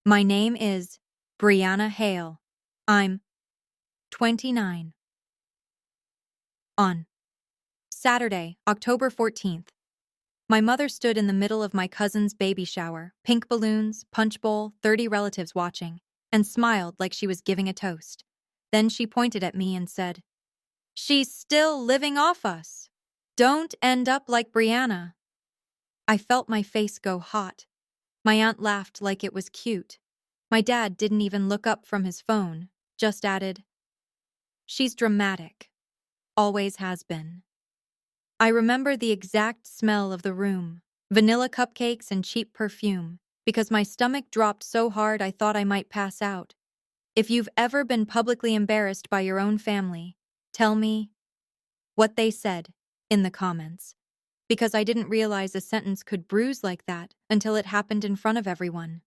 My name is Brianna Hale. I'm 29. On Saturday, October 14th, my mother stood in the middle of my cousin's baby shower, pink balloons, punch bowl, 30 relatives watching, and smiled like she was giving a toast. Then she pointed at me and said, "She's still living off us. Don't end up like Brianna." I felt my face go hot. My aunt laughed like it was cute. My dad didn't even look up from his phone, just added, "She's dramatic. Always has been." I remember the exact smell of the room, vanilla cupcakes and cheap perfume, because my stomach dropped so hard I thought I might pass out. If you've ever been publicly embarrassed by your own family, tell me what they said in the comments, because I didn't realize a sentence could bruise like that until it happened in front of everyone.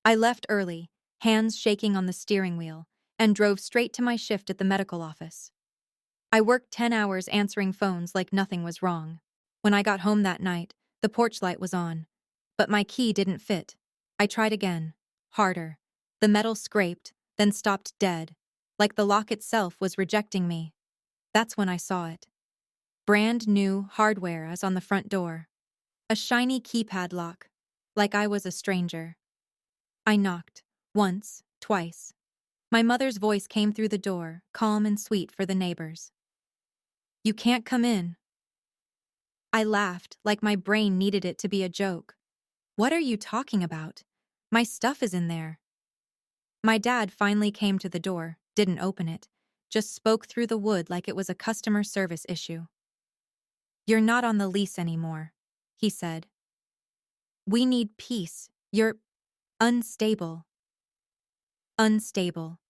I left early, hands shaking on the steering wheel, and drove straight to my shift at the medical office. I worked 10 hours answering phones like nothing was wrong. When I got home that night, the porch light was on, but my key didn't fit. I tried again, harder. The metal scraped, then stopped dead, like the lock itself was rejecting me. That's when I saw it. Brand new hardware as on the front door. A shiny keypad lock, like I was a stranger. I knocked, once, twice. My mother's voice came through the door, calm and sweet for the neighbors. "You can't come in." I laughed, like my brain needed it to be a joke. "What are you talking about? My stuff is in there." My dad finally came to the door, didn't open it, just spoke through the wood like it was a customer service issue. "You're not on the lease anymore," he said. "We need peace. You're unstable." Unstable.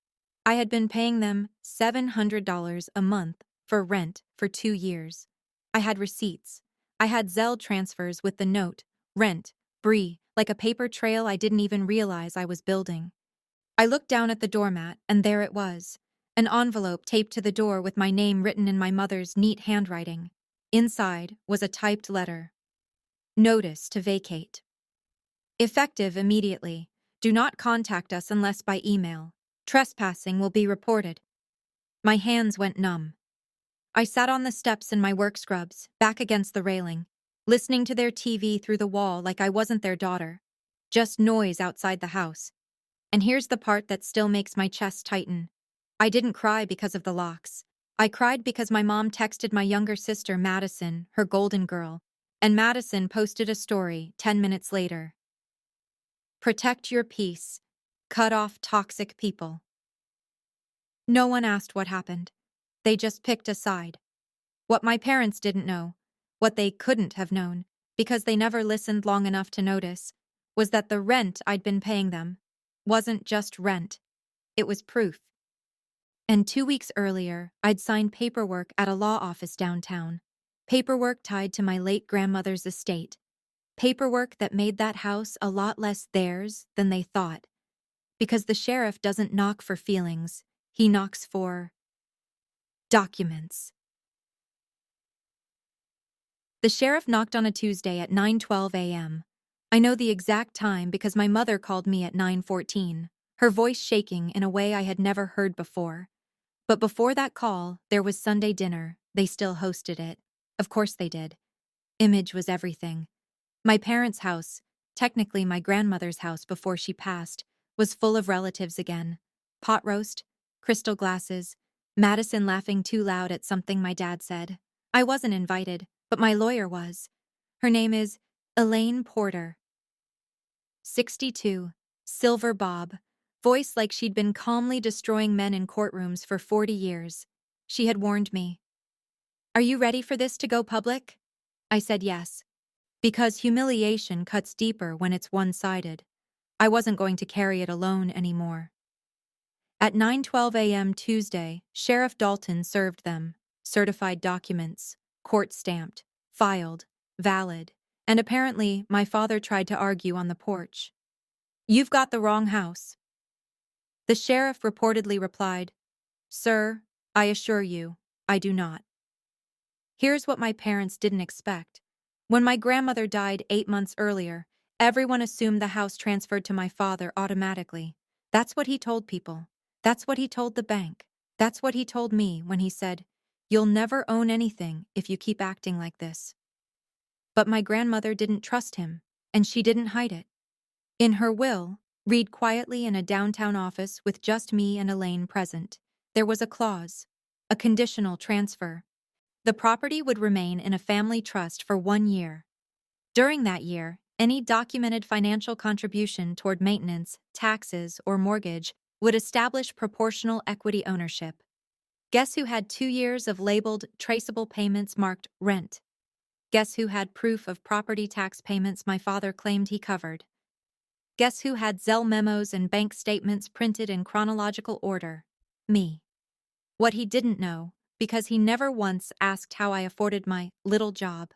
I had been paying them $700 a month for rent for 2 years. I had receipts. I had Zelle transfers with the note, rent, Bree, like a paper trail I didn't even realize I was building. I looked down at the doormat, and there it was, an envelope taped to the door with my name written in my mother's neat handwriting. Inside was a typed letter. Notice to vacate. Effective immediately. Do not contact us unless by email. Trespassing will be reported. My hands went numb. I sat on the steps in my work scrubs, back against the railing, listening to their TV through the wall like I wasn't their daughter. Just noise outside the house. And here's the part that still makes my chest tighten. I didn't cry because of the locks. I cried because my mom texted my younger sister Madison, her golden girl, and Madison posted a story 10 minutes later. "Protect your peace. Cut off toxic people." No one asked what happened. They just picked a side. What my parents didn't know, what they couldn't have known, because they never listened long enough to notice, was that the rent I'd been paying them wasn't just rent. It was proof. And 2 weeks earlier, I'd signed paperwork at a law office downtown. Paperwork tied to my late grandmother's estate. Paperwork that made that house a lot less theirs than they thought. Because the sheriff doesn't knock for feelings, he knocks for documents. The sheriff knocked on a Tuesday at 9:12 a.m. I know the exact time because my mother called me at 9:14, her voice shaking in a way I had never heard before. But before that call, there was Sunday dinner. They still hosted it. Of course they did. Image was everything. My parents' house, technically my grandmother's house before she passed, was full of relatives again. Pot roast, crystal glasses, Madison laughing too loud at something my dad said. I wasn't invited, but my lawyer was. Her name is Elaine Porter. 62, silver bob, voice like she'd been calmly destroying men in courtrooms for 40 years. She had warned me. "Are you ready for this to go public?" I said yes. Because humiliation cuts deeper when it's one-sided. I wasn't going to carry it alone anymore. At 9:12 a.m. Tuesday, Sheriff Dalton served them. Certified documents, court-stamped, filed, valid, and apparently my father tried to argue on the porch. "You've got the wrong house." The sheriff reportedly replied, "Sir, I assure you, I do not." Here's what my parents didn't expect. When my grandmother died 8 months earlier, Everyone assumed the house transferred to my father automatically. That's what he told people. That's what he told the bank. That's what he told me when he said, "You'll never own anything if you keep acting like this." But my grandmother didn't trust him, and she didn't hide it. In her will, read quietly in a downtown office with just me and Elaine present, there was a clause, a conditional transfer. The property would remain in a family trust for 1 year. During that year, any documented financial contribution toward maintenance, taxes, or mortgage would establish proportional equity ownership. Guess who had 2 years of labeled traceable payments marked rent? Guess who had proof of property tax payments my father claimed he covered? Guess who had Zelle memos and bank statements printed in chronological order? Me. What he didn't know, because he never once asked how I afforded my little job,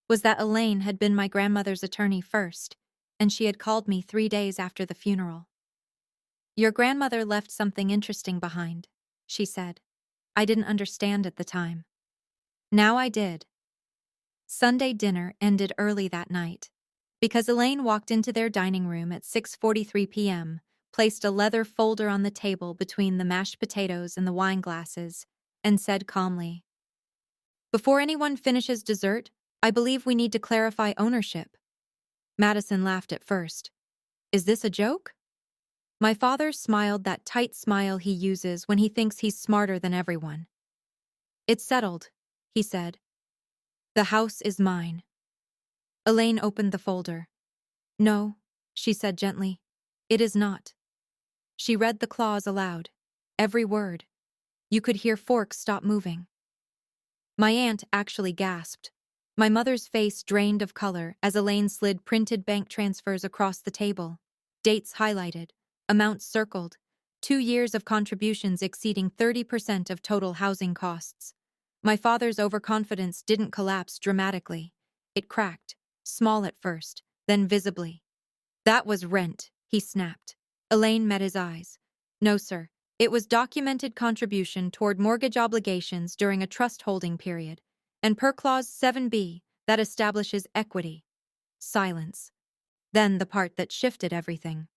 was that Elaine had been my grandmother's attorney first, and she had called me 3 days after the funeral. "Your grandmother left something interesting behind," she said. I didn't understand at the time. Now I did. Sunday dinner ended early that night, because Elaine walked into their dining room at 6:43 p.m., placed a leather folder on the table between the mashed potatoes and the wine glasses, and said calmly, "Before anyone finishes dessert, I believe we need to clarify ownership." Madison laughed at first. "Is this a joke?" My father smiled that tight smile he uses when he thinks he's smarter than everyone. "It's settled," he said. "The house is mine." Elaine opened the folder. "No," she said gently. "It is not." She read the clause aloud. Every word. You could hear forks stop moving. My aunt actually gasped. My mother's face drained of color as Elaine slid printed bank transfers across the table. Dates highlighted, amounts circled, 2 years of contributions exceeding 30% of total housing costs. My father's overconfidence didn't collapse dramatically. It cracked, small at first, then visibly. "That was rent," he snapped. Elaine met his eyes. "No, sir. It was documented contribution toward mortgage obligations during a trust holding period, and per Clause 7B, that establishes equity." Silence. Then the part that shifted everything.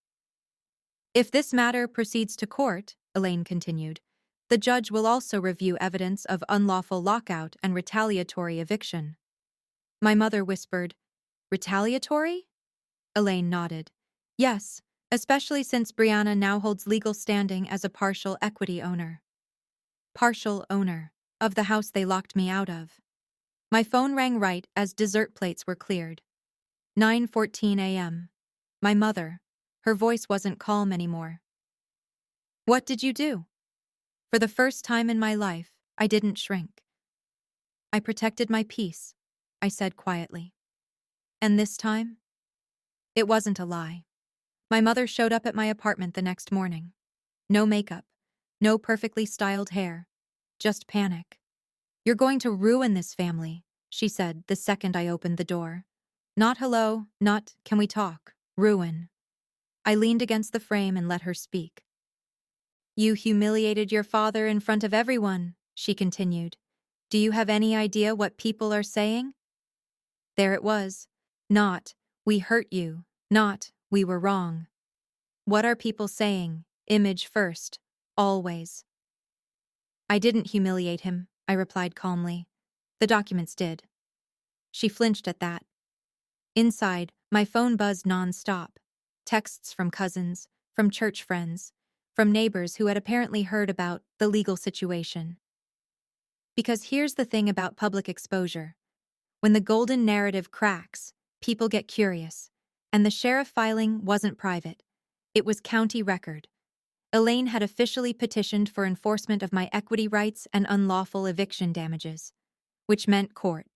"If this matter proceeds to court," Elaine continued, "the judge will also review evidence of unlawful lockout and retaliatory eviction." My mother whispered, "Retaliatory?" Elaine nodded. "Yes, especially since Brianna now holds legal standing as a partial equity owner." Partial owner of the house they locked me out of. My phone rang right as dessert plates were cleared. 9:14 a.m. My mother. Her voice wasn't calm anymore. "What did you do?" For the first time in my life, I didn't shrink. "I protected my peace," I said quietly. And this time, it wasn't a lie. My mother showed up at my apartment the next morning. No makeup, no perfectly styled hair, just panic. "You're going to ruin this family," she said the second I opened the door. Not hello, not can we talk, ruin. I leaned against the frame and let her speak. "You humiliated your father in front of everyone," she continued. "Do you have any idea what people are saying?" There it was. Not, "We hurt you," not, "We were wrong." What are people saying? Image first. Always. "I didn't humiliate him," I replied calmly. "The documents did." She flinched at that. Inside, my phone buzzed non-stop. Texts from cousins, from church friends, from neighbors who had apparently heard about the legal situation. Because here's the thing about public exposure. When the golden narrative cracks, people get curious. And the sheriff filing wasn't private. It was county record. Elaine had officially petitioned for enforcement of my equity rights and unlawful eviction damages, which meant court,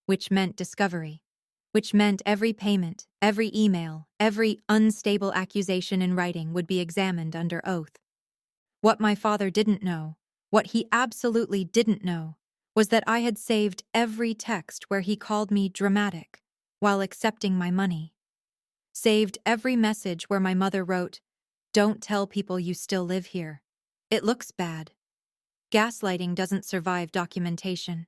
which meant discovery, which meant every payment, every email, every unstable accusation in writing would be examined under oath. What my father didn't know, what he absolutely didn't know, was that I had saved every text where he called me dramatic while accepting my money. Saved every message where my mother wrote, "Don't tell people you still live here. It looks bad." Gaslighting doesn't survive documentation.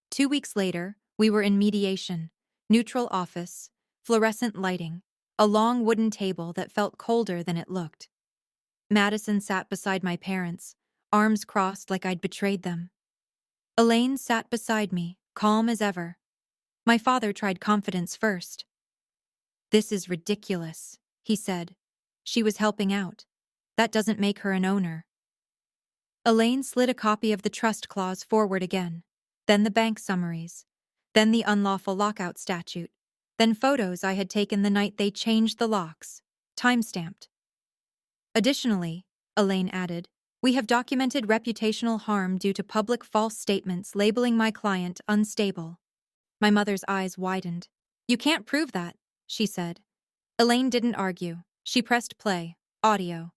2 weeks later, we were in mediation, neutral office, fluorescent lighting, a long wooden table that felt colder than it looked. Madison sat beside my parents, arms crossed like I'd betrayed them. Elaine sat beside me, calm as ever. My father tried confidence first. "This is ridiculous," he said. "She was helping out. That doesn't make her an owner." Elaine slid a copy of the trust clause forward again, then the bank summaries, then the unlawful lockout statute, then photos I had taken the night they changed the locks, time-stamped. "Additionally," Elaine added, "we have documented reputational harm due to public false statements labeling my client unstable." My mother's eyes widened. "You can't prove that," she said. Elaine didn't argue. She pressed play. Audio.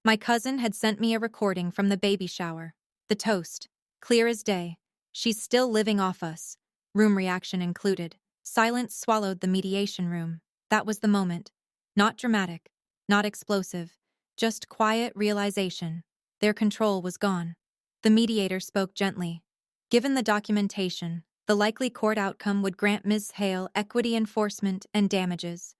My cousin had sent me a recording from the baby shower. The toast. Clear as day. "She's still living off us." Room reaction included. Silence swallowed the mediation room. That was the moment. Not dramatic. Not explosive. Just quiet realization. Their control was gone. The mediator spoke gently. Given the documentation, the likely court outcome would grant Ms. Hale equity enforcement and damages.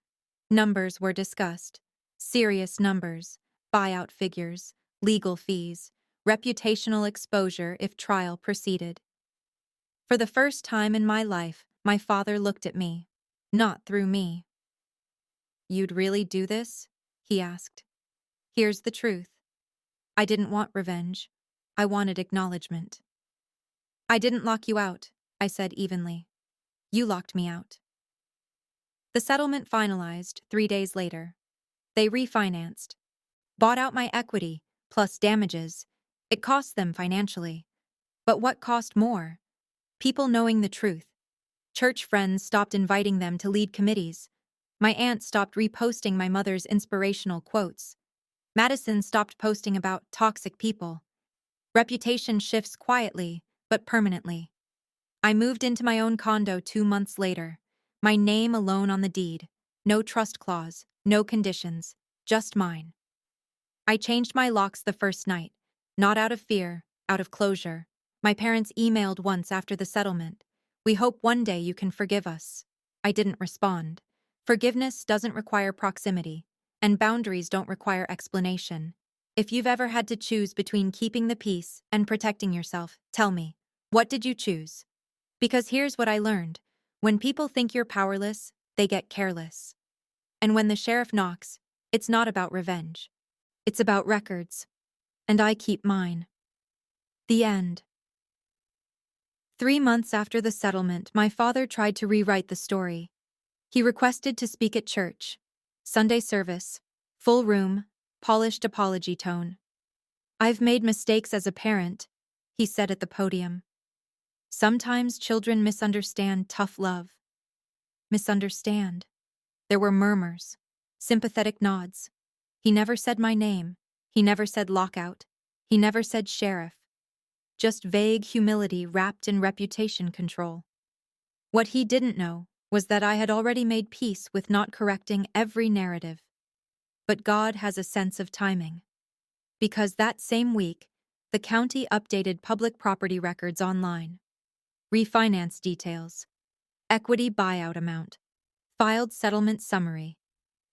Numbers were discussed. Serious numbers. Buyout figures. Legal fees. Reputational exposure if trial proceeded. For the first time in my life, my father looked at me. Not through me. "You'd really do this?" he asked. "Here's the truth. I didn't want revenge. I wanted acknowledgement." "I didn't lock you out," I said evenly. "You locked me out." The settlement finalized 3 days later. They refinanced. Bought out my equity, plus damages. It cost them financially. But what cost more? People knowing the truth. Church friends stopped inviting them to lead committees. My aunt stopped reposting my mother's inspirational quotes. Madison stopped posting about toxic people. Reputation shifts quietly, but permanently. I moved into my own condo 2 months later. My name alone on the deed. No trust clause, no conditions, just mine. I changed my locks the first night, not out of fear, out of closure. My parents emailed once after the settlement. "We hope one day you can forgive us." I didn't respond. Forgiveness doesn't require proximity, and boundaries don't require explanation. If you've ever had to choose between keeping the peace and protecting yourself, tell me, what did you choose? Because here's what I learned. When people think you're powerless, they get careless. And when the sheriff knocks, it's not about revenge. It's about records. And I keep mine. The end. 3 months after the settlement, my father tried to rewrite the story. He requested to speak at church. Sunday service. Full room. Polished apology tone. "I've made mistakes as a parent," he said at the podium. "Sometimes children misunderstand tough love." Misunderstand. There were murmurs. Sympathetic nods. He never said my name. He never said lockout. He never said sheriff. Just vague humility wrapped in reputation control. What he didn't know was that I had already made peace with not correcting every narrative. But God has a sense of timing. Because that same week, the county updated public property records online. Refinance details. Equity buyout amount. Filed settlement summary.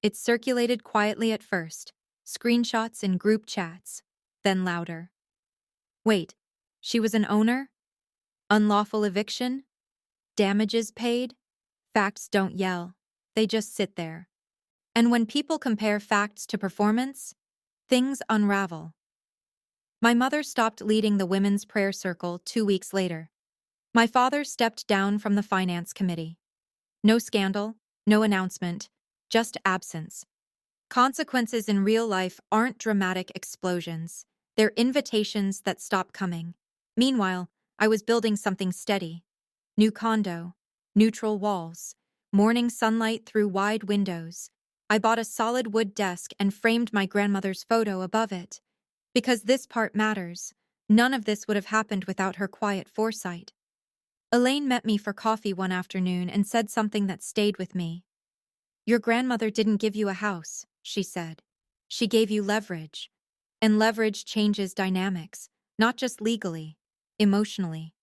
It circulated quietly at first, screenshots in group chats, then louder. Wait, she was an owner? Unlawful eviction? Damages paid? Facts don't yell, they just sit there. And when people compare facts to performance, things unravel. My mother stopped leading the women's prayer circle 2 weeks later. My father stepped down from the finance committee. No scandal, no announcement, just absence. Consequences in real life aren't dramatic explosions. They're invitations that stop coming. Meanwhile, I was building something steady. New condo, neutral walls, morning sunlight through wide windows. I bought a solid wood desk and framed my grandmother's photo above it. Because this part matters, none of this would have happened without her quiet foresight. Elaine met me for coffee one afternoon and said something that stayed with me. "Your grandmother didn't give you a house," she said. "She gave you leverage. And leverage changes dynamics, not just legally, emotionally."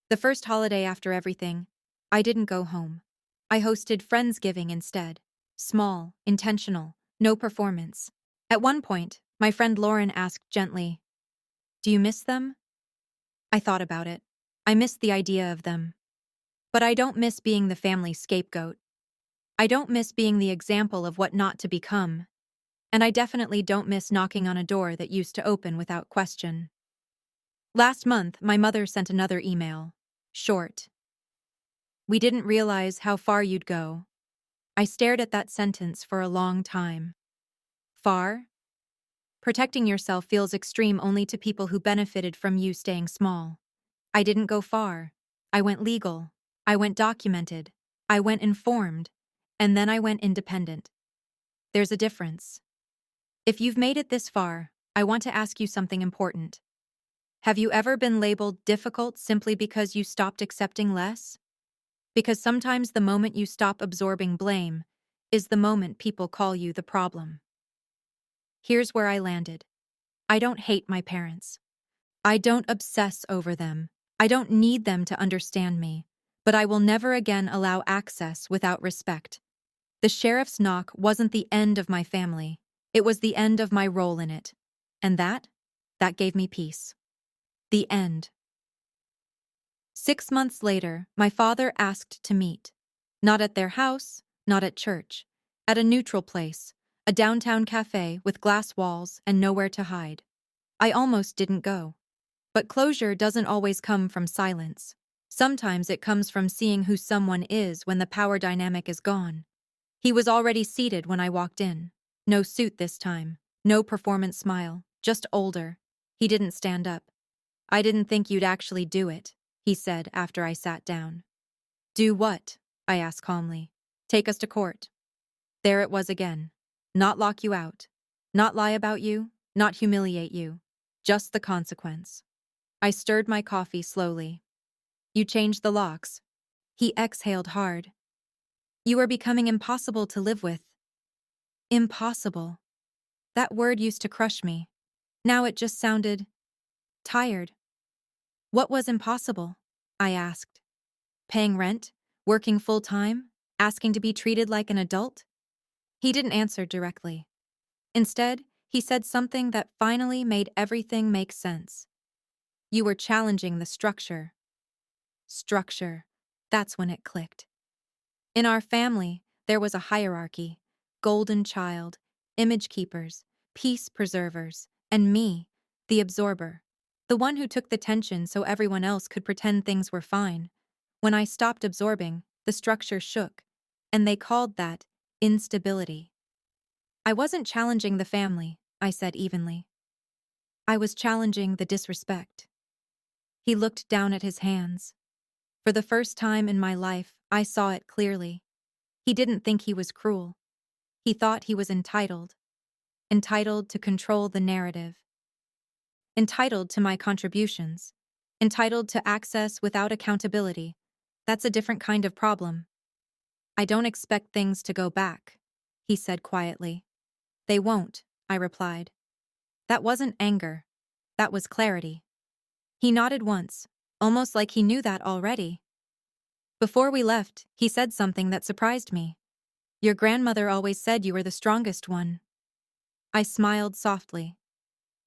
The first holiday after everything, I didn't go home. I hosted Friendsgiving instead. Small, intentional, no performance. At one point, my friend Lauren asked gently, "Do you miss them?" I thought about it. I missed the idea of them. But I don't miss being the family scapegoat. I don't miss being the example of what not to become. And I definitely don't miss knocking on a door that used to open without question. Last month, my mother sent another email. Short. "We didn't realize how far you'd go." I stared at that sentence for a long time. Far? Protecting yourself feels extreme only to people who benefited from you staying small. I didn't go far. I went legal. I went documented. I went informed. And then I went independent. There's a difference. If you've made it this far, I want to ask you something important. Have you ever been labeled difficult simply because you stopped accepting less? Because sometimes the moment you stop absorbing blame is the moment people call you the problem. Here's where I landed. I don't hate my parents. I don't obsess over them. I don't need them to understand me. But I will never again allow access without respect. The sheriff's knock wasn't the end of my family. It was the end of my role in it. And that gave me peace. The end. 6 months later, my father asked to meet. Not at their house, not at church. At a neutral place, a downtown cafe with glass walls and nowhere to hide. I almost didn't go. But closure doesn't always come from silence. Sometimes it comes from seeing who someone is when the power dynamic is gone. He was already seated when I walked in. No suit this time. No performance smile. Just older. He didn't stand up. "I didn't think you'd actually do it," he said after I sat down. "Do what?" I asked calmly. "Take us to court." There it was again. Not lock you out. Not lie about you. Not humiliate you. Just the consequence. I stirred my coffee slowly. "You changed the locks." He exhaled hard. "You are becoming impossible to live with." Impossible. That word used to crush me. Now it just sounded tired. "What was impossible?" I asked. "Paying rent? Working full-time? Asking to be treated like an adult?" He didn't answer directly. Instead, he said something that finally made everything make sense. "You were challenging the structure." Structure. That's when it clicked. In our family, there was a hierarchy: golden child, image keepers, peace preservers, and me, the absorber. The one who took the tension so everyone else could pretend things were fine. When I stopped absorbing, the structure shook, and they called that instability. "I wasn't challenging the family," I said evenly. "I was challenging the disrespect." He looked down at his hands. For the first time in my life, I saw it clearly. He didn't think he was cruel. He thought he was entitled. Entitled to control the narrative. Entitled to my contributions. Entitled to access without accountability. That's a different kind of problem. "I don't expect things to go back," he said quietly. "They won't," I replied. That wasn't anger. That was clarity. He nodded once, almost like he knew that already. Before we left, he said something that surprised me. "Your grandmother always said you were the strongest one." I smiled softly.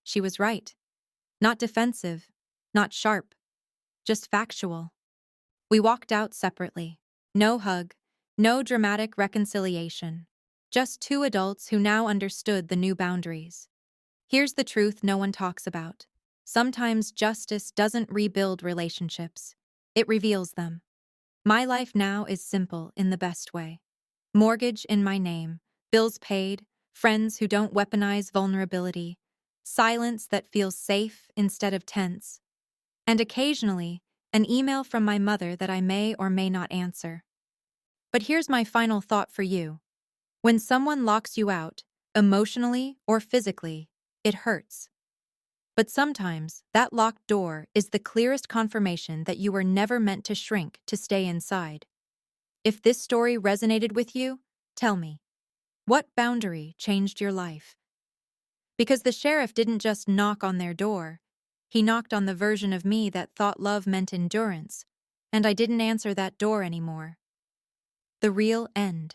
She was right. Not defensive, not sharp, just factual. We walked out separately. No hug, no dramatic reconciliation. Just two adults who now understood the new boundaries. Here's the truth no one talks about. Sometimes justice doesn't rebuild relationships. It reveals them. My life now is simple in the best way. Mortgage in my name, bills paid, friends who don't weaponize vulnerability, silence that feels safe instead of tense, and occasionally, an email from my mother that I may or may not answer. But here's my final thought for you. When someone locks you out, emotionally or physically, it hurts. But sometimes, that locked door is the clearest confirmation that you were never meant to shrink to stay inside. If this story resonated with you, tell me. What boundary changed your life? Because the sheriff didn't just knock on their door. He knocked on the version of me that thought love meant endurance, and I didn't answer that door anymore. The real end.